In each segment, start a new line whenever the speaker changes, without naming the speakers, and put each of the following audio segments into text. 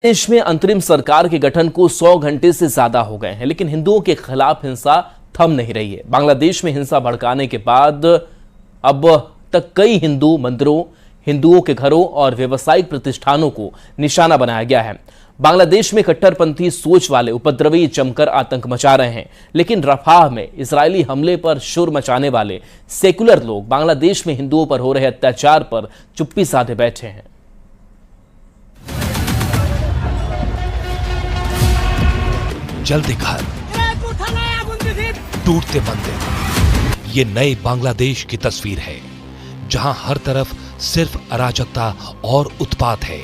देश में अंतरिम सरकार के गठन को 100 घंटे से ज्यादा हो गए हैं, लेकिन हिंदुओं के खिलाफ हिंसा थम नहीं रही है। बांग्लादेश में हिंसा भड़काने के बाद अब तक कई हिंदू मंदिरों, हिंदुओं के घरों और व्यावसायिक प्रतिष्ठानों को निशाना बनाया गया है। बांग्लादेश में कट्टरपंथी सोच वाले उपद्रवी जमकर आतंक मचा रहे हैं, लेकिन रफाह में इजरायली हमले पर शोर मचाने वाले सेकुलर लोग बांग्लादेश में हिंदुओं पर हो रहे अत्याचार पर चुप्पी साधे बैठे हैं।
जलते घर, टूटते मंदिर, ये नए बांग्लादेश की तस्वीर है जहां हर तरफ सिर्फ अराजकता और उत्पात है।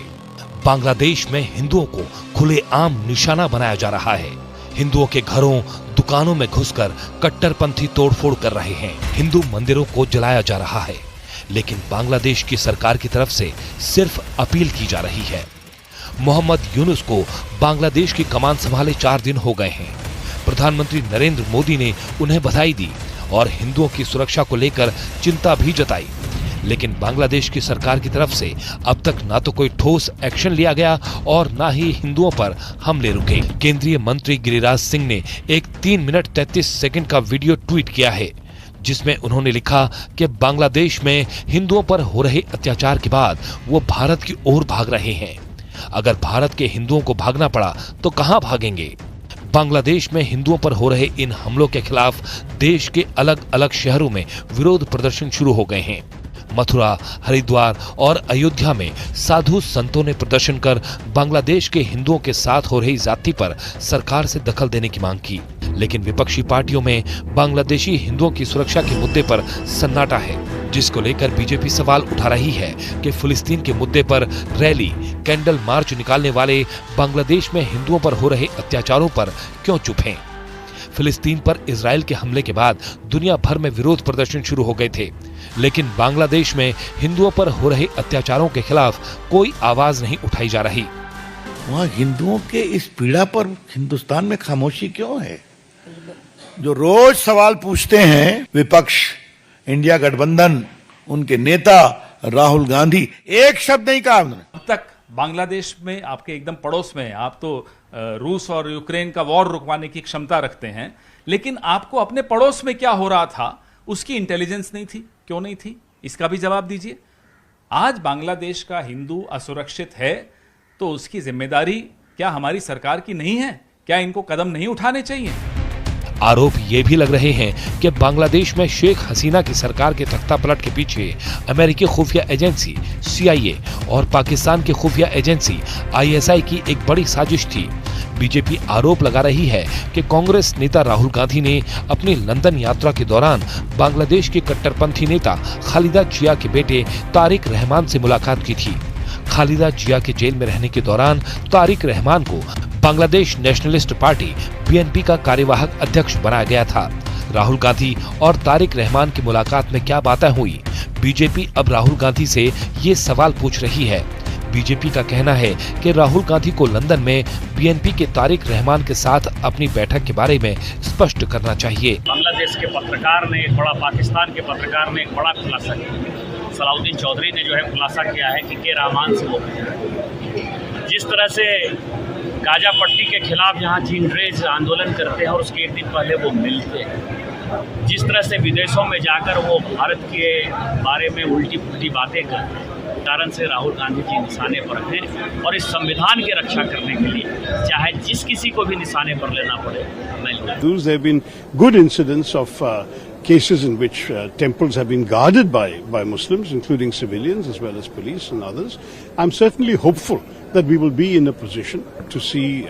बांग्लादेश में हिंदुओं को खुलेआम निशाना बनाया जा रहा है। हिंदुओं के घरों, दुकानों में घुसकर कट्टरपंथी तोड़फोड़ कर रहे हैं। हिंदू मंदिरों को जलाया जा रहा है, लेकिन बांग्लादेश की सरकार की तरफ से सिर्फ अपील की जा रही है। मोहम्मद यूनुस को बांग्लादेश की कमान संभाले 4 दिन हो गए हैं। प्रधानमंत्री नरेंद्र मोदी ने उन्हें बधाई दी और हिंदुओं की सुरक्षा को लेकर चिंता भी जताई, लेकिन बांग्लादेश की सरकार की तरफ से अब तक ना तो कोई ठोस एक्शन लिया गया और ना ही हिंदुओं पर हमले रुके। केंद्रीय मंत्री गिरिराज सिंह ने एक 3 मिनट 33 सेकंड का वीडियो ट्वीट किया है, जिसमें उन्होंने लिखा कि बांग्लादेश में हिंदुओं पर हो रहे अत्याचार के बाद वो भारत की ओर भाग रहे हैं। अगर भारत के हिंदुओं को भागना पड़ा तो कहां भागेंगे? बांग्लादेश में हिंदुओं पर हो रहे इन हमलों के खिलाफ देश के अलग अलग शहरों में विरोध प्रदर्शन शुरू हो गए हैं। मथुरा, हरिद्वार और अयोध्या में साधु संतों ने प्रदर्शन कर बांग्लादेश के हिंदुओं के साथ हो रही ज्यादती पर सरकार से दखल देने की मांग की, लेकिन विपक्षी पार्टियों में बांग्लादेशी हिंदुओं की सुरक्षा के मुद्दे पर सन्नाटा है, जिसको लेकर बीजेपी सवाल उठा रही है कि फिलिस्तीन के मुद्दे पर रैली, कैंडल मार्च निकालने वाले बांग्लादेश में हिंदुओं पर हो रहे अत्याचारों पर क्यों चुप हैं? फिलिस्तीन पर इजराइल के हमले के बाद दुनिया भर में विरोध प्रदर्शन शुरू हो गए थे, लेकिन बांग्लादेश में हिंदुओं पर हो रहे अत्याचारों के खिलाफ कोई आवाज नहीं उठाई जा रही।
वहाँ हिंदुओं के इस पीड़ा पर हिंदुस्तान में खामोशी क्यों है? जो रोज सवाल पूछते हैं विपक्ष, इंडिया गठबंधन, उनके नेता राहुल गांधी, एक शब्द नहीं कहा उन्होंने।
अब तक बांग्लादेश में आपके एकदम पड़ोस में, आप तो रूस और यूक्रेन का वॉर रुकवाने की क्षमता रखते हैं, लेकिन आपको अपने पड़ोस में क्या हो रहा था उसकी इंटेलिजेंस नहीं थी। क्यों नहीं थी, इसका भी जवाब दीजिए। आज बांग्लादेश का हिंदू असुरक्षित है तो उसकी जिम्मेदारी क्या हमारी सरकार की नहीं है? क्या इनको कदम नहीं उठाने चाहिए?
आरोप ये भी लग रहे हैं कि बांग्लादेश में शेख हसीना की सरकार के तख्तापलट के पीछे अमेरिकी खुफिया एजेंसी CIA और पाकिस्तान की खुफिया एजेंसी ISI की एक बड़ी साजिश थी। बीजेपी आरोप लगा रही है कि कांग्रेस नेता राहुल गांधी ने अपनी लंदन यात्रा के दौरान बांग्लादेश के कट्टरपंथी नेता खालिदा जिया के बेटे तारिक रहमान से मुलाकात की थी। खालिदा जिया के जेल में रहने के दौरान तारिक रहमान को बांग्लादेश नेशनलिस्ट पार्टी BNP का कार्यवाहक अध्यक्ष बनाया गया था। राहुल गांधी और तारिक रहमान की मुलाकात में क्या बातें हुई? बीजेपी अब राहुल गांधी से ये सवाल पूछ रही है। बीजेपी का कहना है कि राहुल गांधी को लंदन में BNP के तारिक रहमान के साथ अपनी बैठक के बारे में स्पष्ट करना चाहिए।
बांग्लादेश के पत्रकार ने एक बड़ा, पाकिस्तान के पत्रकार ने एक बड़ा खुलासा किया। सलाउद्दीन चौधरी ने जो है खुलासा किया है कि रहमान से वो जिस तरह से गाजा पट्टी के खिलाफ यहाँ जीनरेज आंदोलन करते हैं और उसके एक दिन पहले वो मिलते हैं, जिस तरह से विदेशों में जाकर वो भारत के बारे में उल्टी पुल्टी बातें करते हैं, कारण से राहुल गांधी जी निशाने पर हैं और इस संविधान की रक्षा करने के लिए चाहे जिस किसी को भी निशाने पर लेना पड़े, मैं लूंगा।
There have been good incidents of cases in which temples have been guarded by Muslims, including civilians as well as police and others. I'm certainly hopeful that we will be in a position to see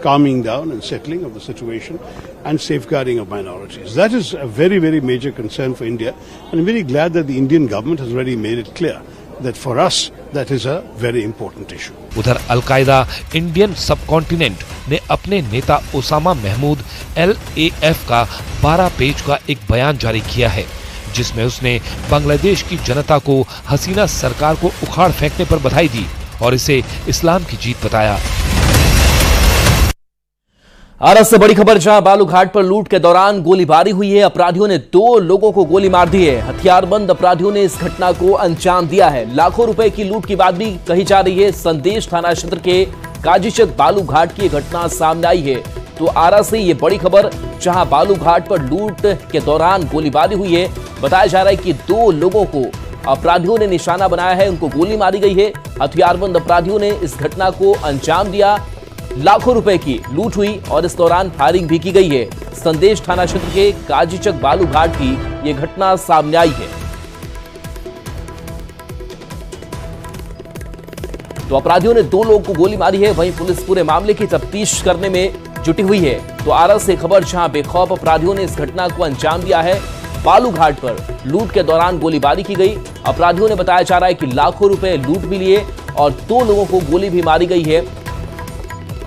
calming down and settling of the situation and safeguarding of minorities. That is a very, very major concern for India, and I'm very glad that the Indian government has already made it clear that for us that is a very important issue.
उधर al Qaeda Indian subcontinent ने अपने नेता Osama Mahmood LAF का 12 page का एक बयान जारी किया है, जिसमें उसने बांग्लादेश की जनता को हसीना सरकार को उखाड़ फेंकने पर बधाई दी और इसे इस्लाम की जीत बताया।
आरस से बड़ी खबर, जहां बालूघाट पर लूट के दौरान गोलीबारी हुई है। अपराधियों ने 2 लोगों को गोली मार दी है। हथियारबंद अपराधियों ने इस घटना को अंजाम दिया है। लाखों रुपए की लूट की बात भी कही जा रही है। संदेश थाना क्षेत्र के काजीचक बालूघाट की घटना सामने आई है। तो आरा से ये बड़ी खबर, जहां बालूघाट पर लूट के दौरान गोलीबारी हुई है। बताया जा रहा है कि 2 लोगों को अपराधियों ने निशाना बनाया है, उनको गोली मारी गई है। हथियारबंद अपराधियों ने इस घटना को अंजाम दिया। लाखों रुपए की लूट हुई और इस दौरान फायरिंग भी की गई है। संदेश थाना क्षेत्र के काजीचक बालूघाट की यह घटना सामने आई है। तो अपराधियों ने 2 लोगों को गोली मारी है। वहीं पुलिस पूरे मामले की तफ्तीश करने में जुटी हुई है। तो आरा से खबर, जहां बेखौफ अपराधियों ने इस घटना को अंजाम दिया है। बालूघाट पर लूट के दौरान गोलीबारी की गई। अपराधियों ने बताया जा रहा है कि लाखों रुपए लूट भी लिए और 2 लोगों को गोली भी मारी गई है।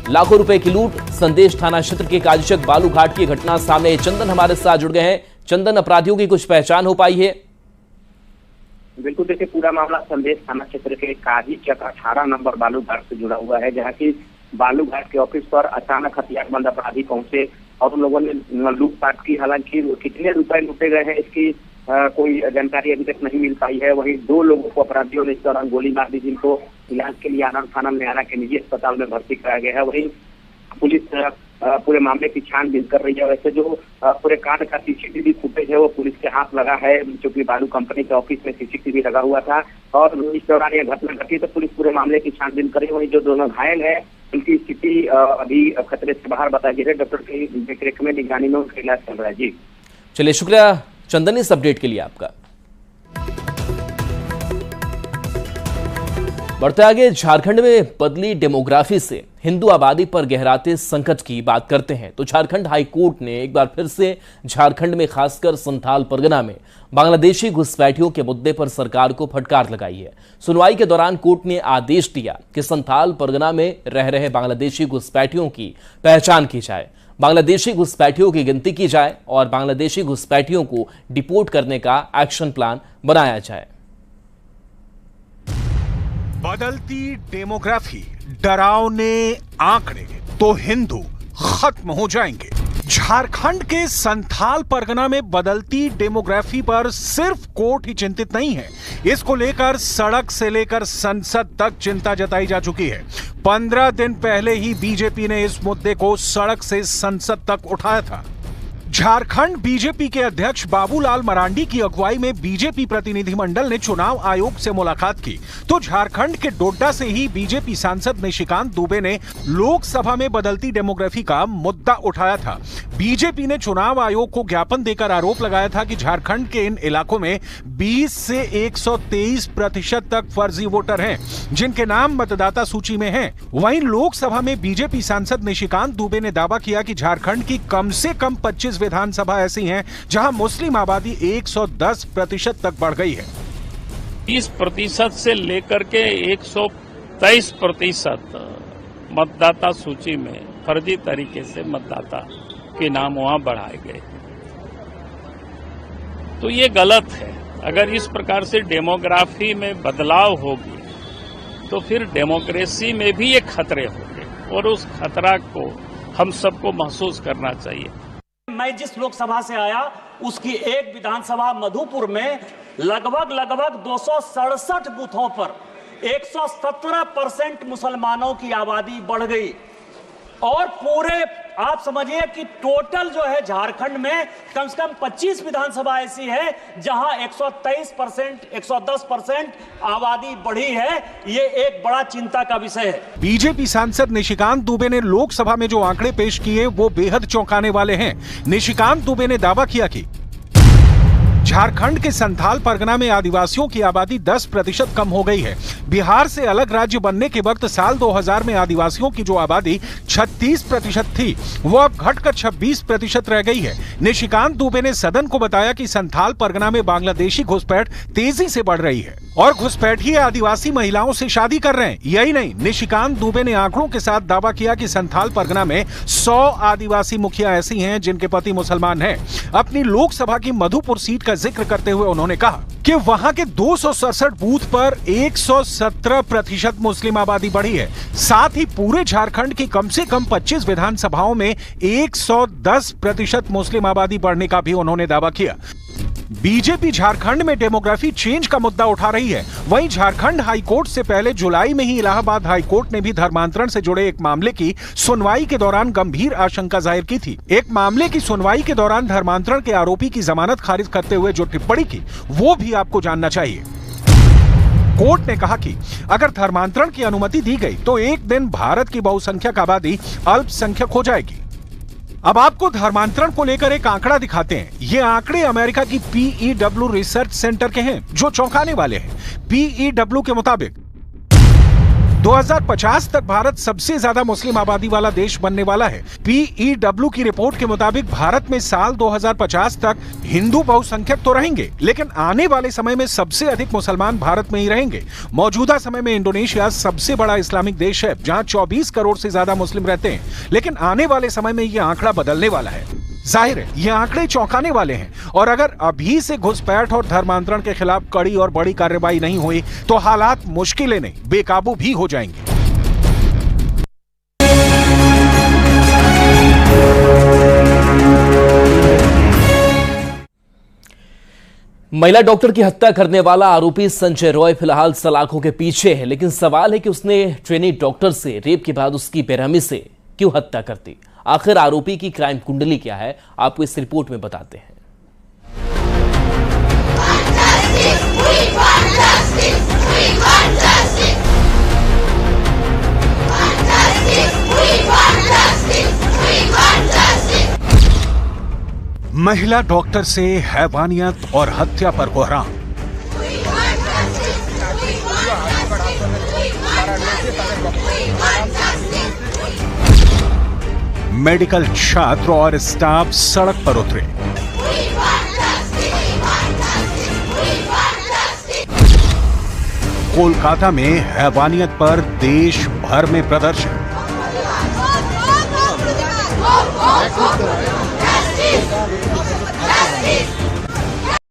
लाखों रुपए की लूट। संदेश थाना क्षेत्र के काजीचक बालूघाट की घटना सामने। चंदन हमारे साथ जुड़ गए हैं। चंदन, अपराधियों की कुछ पहचान हो पाई है?
बिल्कुल, देखिए पूरा मामला संदेश थाना क्षेत्र के काजीचक 18 नंबर बालूघाट से जुड़ा हुआ है, जहां की बालूघाट के ऑफिस पर अचानक हथियारबंद अपराधी पहुंचे और उन लोगों ने लूटपाट की। हालांकि कितने रुपए लूटे गए हैं इसकी कोई जानकारी अभी तक नहीं मिल पाई है। वहीं 2 लोगों को अपराधियों ने इस दौरान गोली मार दी, जिनको इलाज के लिए आनंद थाना में आरा के निजी अस्पताल में भर्ती कराया गया है। वहीं पुलिस पूरे मामले की छानबीन कर रही है। वैसे जो पूरे कांड का सीसीटीवी फुटेज है वो पुलिस के हाथ लगा है, क्योंकि बालू कंपनी के ऑफिस में सीसीटीवी लगा हुआ था और इस दौरान यह घटना घटी तो पुलिस पूरे मामले की छानबीन कर रही है। वहीं जो 2 घायल है उनकी स्थिति अभी खतरे से बाहर बताई गई है। डॉक्टर की देखरेख में निगरानी में उनका इलाज चल रहा है। जी
चलिए, शुक्रिया चंदन इस अपडेट के लिए आपका। बढ़ते आगे, झारखंड में बदली डेमोग्राफी से हिंदू आबादी पर गहराते संकट की बात करते हैं। तो झारखंड हाई कोर्ट ने एक बार फिर से झारखंड में खासकर संथाल परगना में बांग्लादेशी घुसपैठियों के मुद्दे पर सरकार को फटकार लगाई है। सुनवाई के दौरान कोर्ट ने आदेश दिया कि संथाल परगना में रह रहे बांग्लादेशी घुसपैठियों की पहचान की जाए, बांग्लादेशी घुसपैठियों की गिनती की जाए और बांग्लादेशी घुसपैठियों को डिपोर्ट करने का एक्शन प्लान बनाया जाए।
बदलती डेमोग्राफी, डरावने आंकड़े तो हिंदू खत्म हो जाएंगे। झारखंड के संथाल परगना में बदलती डेमोग्राफी पर सिर्फ कोर्ट ही चिंतित नहीं है, इसको लेकर सड़क से लेकर संसद तक चिंता जताई जा चुकी है। 15 दिन पहले ही बीजेपी ने इस मुद्दे को सड़क से संसद तक उठाया था। झारखंड बीजेपी के अध्यक्ष बाबूलाल मरांडी की अगुवाई में बीजेपी प्रतिनिधिमंडल ने चुनाव आयोग से मुलाकात की तो झारखंड के डोडा से ही बीजेपी सांसद निशिकांत दुबे ने लोकसभा में बदलती डेमोग्राफी का मुद्दा उठाया था। बीजेपी ने चुनाव आयोग को ज्ञापन देकर आरोप लगाया था कि झारखंड के इन इलाकों में 20 से 123% तक फर्जी वोटर हैं, जिनके नाम मतदाता सूची में हैं। वहीं लोकसभा में बीजेपी सांसद निशिकांत दुबे ने दावा किया कि झारखंड की कम से कम 25 विधानसभा ऐसी हैं जहां मुस्लिम आबादी 110% तक बढ़ गई है।
30% से लेकर के 123% मतदाता सूची में फर्जी तरीके से मतदाता के नाम वहां बढ़ाए गए, तो ये गलत है। अगर इस प्रकार से डेमोग्राफी में बदलाव होगी तो फिर डेमोक्रेसी में भी ये खतरे होंगे और उस खतरा को हम सबको महसूस करना चाहिए।
मैं जिस लोकसभा से आया उसकी एक विधानसभा मधुपुर में लगभग 267 बूथों पर 117% मुसलमानों की आबादी बढ़ गई और पूरे आप समझिए कि टोटल जो है झारखंड में कम से कम 25 विधानसभा ऐसी है जहां 110% आबादी बढ़ी है। ये एक बड़ा चिंता का विषय है।
बीजेपी सांसद निशिकांत दुबे ने लोकसभा में जो आंकड़े पेश किए वो बेहद चौंकाने वाले हैं। निशिकांत दुबे ने दावा किया कि झारखंड के संथाल परगना में आदिवासियों की आबादी 10% कम हो गई है। बिहार से अलग राज्य बनने के वक्त साल 2000 में आदिवासियों की जो आबादी 36% थी वो अब घटकर 26% रह गई है। निशिकांत दुबे ने सदन को बताया कि संथाल परगना में बांग्लादेशी घुसपैठ तेजी से बढ़ रही है और घुसपैठी आदिवासी महिलाओं से शादी कर रहे हैं। यही नहीं, निशिकांत दुबे ने आंकड़ों के साथ दावा किया कि संथाल परगना में 100 आदिवासी मुखिया ऐसी हैं जिनके पति मुसलमान हैं। अपनी लोकसभा की मधुपुर सीट का जिक्र करते हुए उन्होंने कहा कि वहां के 267 बूथ पर 117% मुस्लिम आबादी बढ़ी है। साथ ही पूरे झारखंड की कम से कम 25 विधानसभाओं में 110% मुस्लिम आबादी बढ़ने का भी उन्होंने दावा किया। बीजेपी झारखंड में डेमोग्राफी चेंज का मुद्दा उठा रही है। वहीं झारखंड हाईकोर्ट से पहले जुलाई में ही इलाहाबाद हाईकोर्ट ने भी धर्मांतरण से जुड़े एक मामले की सुनवाई के दौरान गंभीर आशंका जाहिर की थी। एक मामले की सुनवाई के दौरान धर्मांतरण के आरोपी की जमानत खारिज करते हुए जो टिप्पणी की वो भी आपको जानना चाहिए। कोर्ट ने कहा कि अगर धर्मांतरण की अनुमति दी गई तो एक दिन भारत की बहुसंख्यक आबादी अल्पसंख्यक हो जाएगी। अब आपको धर्मांतरण को लेकर एक आंकड़ा दिखाते हैं। ये आंकड़े अमेरिका की PEW रिसर्च सेंटर के हैं जो चौंकाने वाले हैं। PEW के मुताबिक 2050 तक भारत सबसे ज्यादा मुस्लिम आबादी वाला देश बनने वाला है। PEW की रिपोर्ट के मुताबिक भारत में साल 2050 तक हिंदू बहुसंख्यक तो रहेंगे, लेकिन आने वाले समय में सबसे अधिक मुसलमान भारत में ही रहेंगे। मौजूदा समय में इंडोनेशिया सबसे बड़ा इस्लामिक देश है, जहां 24 करोड़ से ज्यादा मुस्लिम रहते हैं, लेकिन आने वाले समय में यह आंकड़ा बदलने वाला है। जाहिर है ये आंकड़े चौंकाने वाले हैं और अगर अभी से घुसपैठ और धर्मांतरण के खिलाफ कड़ी और बड़ी कार्रवाई नहीं हुई तो हालात मुश्किलें नहीं बेकाबू भी हो जाएंगे।
महिला डॉक्टर की हत्या करने वाला आरोपी संजय रॉय फिलहाल सलाखों के पीछे है, लेकिन सवाल है कि उसने ट्रेनी डॉक्टर से रेप के बाद उसकी बेरहमी से क्यों हत्या कर दी। आखिर आरोपी की क्राइम कुंडली क्या है, आपको इस रिपोर्ट में बताते हैं।
महिला डॉक्टर से हैवानियत और हत्या पर कोहराम। मेडिकल छात्र और स्टाफ सड़क पर उतरे। कोलकाता में हैवानियत पर देश भर में प्रदर्शन।